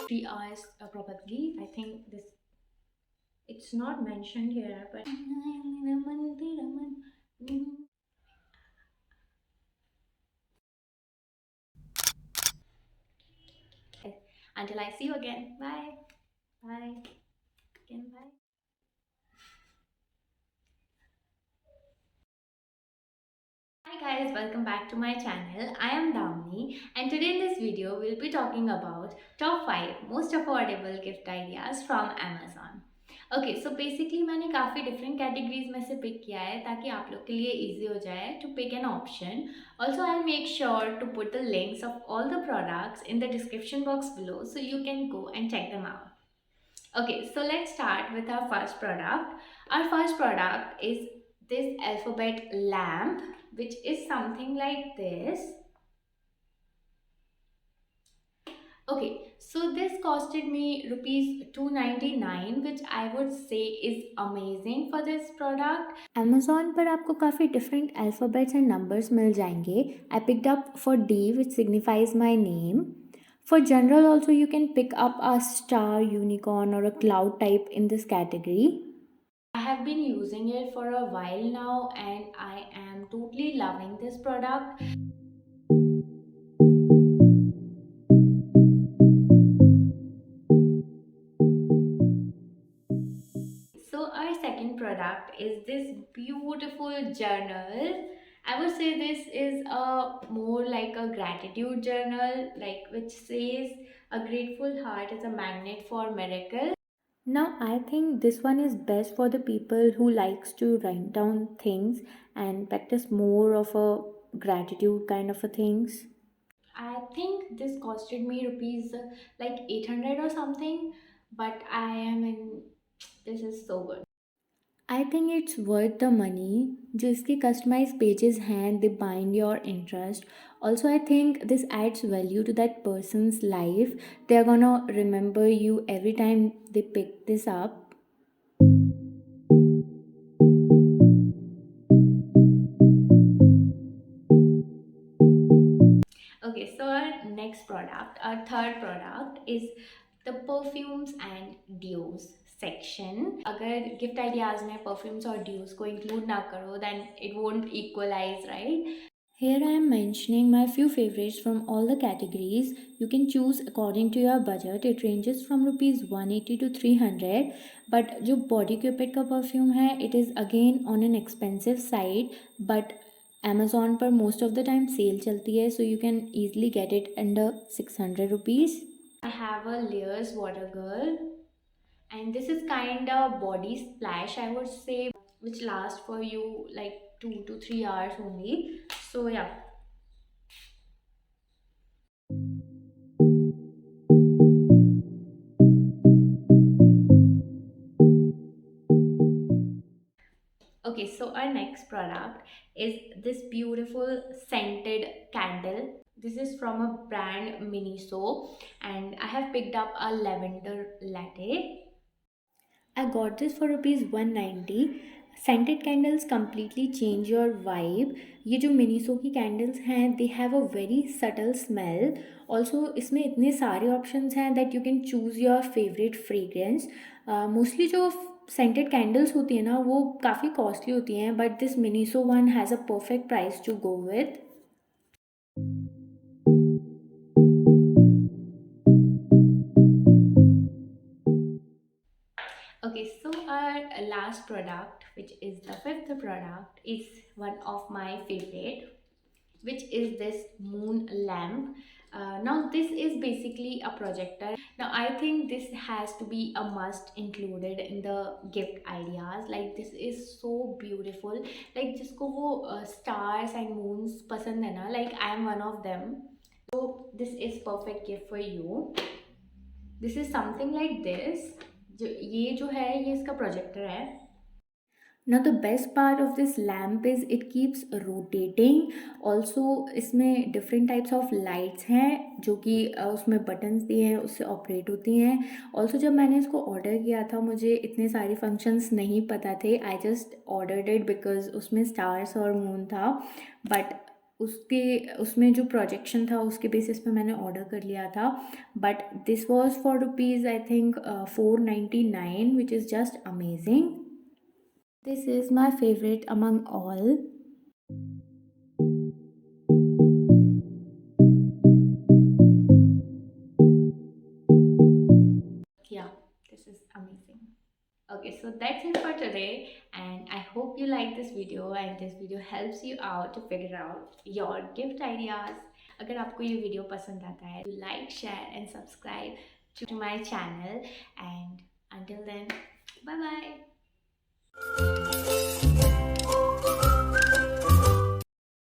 3 hours probably. I think this, it's not mentioned here, but until I see you again. Bye. Bye. Again, bye. Hi guys, welcome back to my channel. I am Damni and today in this video we'll be talking about top 5 most affordable gift ideas from Amazon. Okay, so basically मैंने काफ़ी different categories में से pick किया है ताकि आप लोग के लिए easy हो जाए to pick an option. Also, I'll make sure to put the links of all the products in the description box below so you can go and check them out. Okay, so let's start with our first product. Our first product is this alphabet lamp, which is something like this. Okay, so this costed me rupees 299, which I would say is amazing for this product. Amazon पर आपको काफ़ी different alphabets and numbers मिल जाएंगे. I picked up for D, which signifies my name. For general also you can pick up a star, unicorn or a cloud type in this category. I have been using it for a while now and I am totally loving this product. So our second product is this beautiful journal. I would say this is a more like a gratitude journal, like which says a grateful heart is a magnet for miracle. Now I think this one is best for the people who likes to write down things and practice more of a gratitude kind of a things. I think this costed me rupees like 800 or something, but I am in, this is so good. I think it's worth the money. जो इसके customized pages हैं, they bind your interest. Also, I think this adds value to that person's life. They're gonna remember you every time they pick this up. Okay, so our next product, our third product is the perfumes and deos section. अगर gift ideas में perfumes और deos को include ना करो, then it won't equalize, right? Here I am mentioning my few favorites from all the categories. You can choose according to your budget. It ranges from rupees 180 to 300. But जो Body Cupid का perfume है, it is again on an expensive side. But Amazon पर most of the time sale चलती है, so you can easily get it under 600 rupees. I have a Layers Water Girl, and this is kind of body splash, I would say, which lasts for you like 2 to 3 hours only. So yeah. Okay, so our next product is this beautiful scented candle. This is from a brand Miniso, and I have picked up a lavender latte. I got this for rupees 190. Scented candles completely change your vibe. ये जो Miniso की candles हैं, they have a very subtle smell. Also इसमें इतने सारे options हैं that you can choose your favorite fragrance. Mostly जो scented candles होती है ना, वो काफ़ी costly होती हैं, but this Miniso one has a perfect price to go with. Okay, so our last product, which is the fifth product, is one of my favorite, which is this moon lamp. Now this is basically a projector. Now I think this has to be a must included in the gift ideas. Like this is so beautiful. Like जिसको वो stars and moons पसंद है ना, like I am one of them. So this is perfect gift for you. This is something like this. ये जो है ये इसका प्रोजेक्टर है. Now the best part of this lamp is it keeps rotating. Also इसमें different types of lights हैं जो कि उसमें buttons दिए हैं, उससे operate होती हैं. Also जब मैंने इसको order किया था मुझे इतने सारे functions नहीं पता थे. I just ordered it because उसमें stars और moon था. But उसमें जो प्रोजेक्शन था उसके बेसिस पे मैंने ऑर्डर कर लिया था, but this was for rupees I think 499, which is just amazing. This is my favourite among all. Yeah, this is amazing. Okay, so that's it for today, and I hope you like this video and this video helps you out to figure out your gift ideas. अगर आपको ये video पसंद आता है, like, share and subscribe to my channel, and until then, bye bye.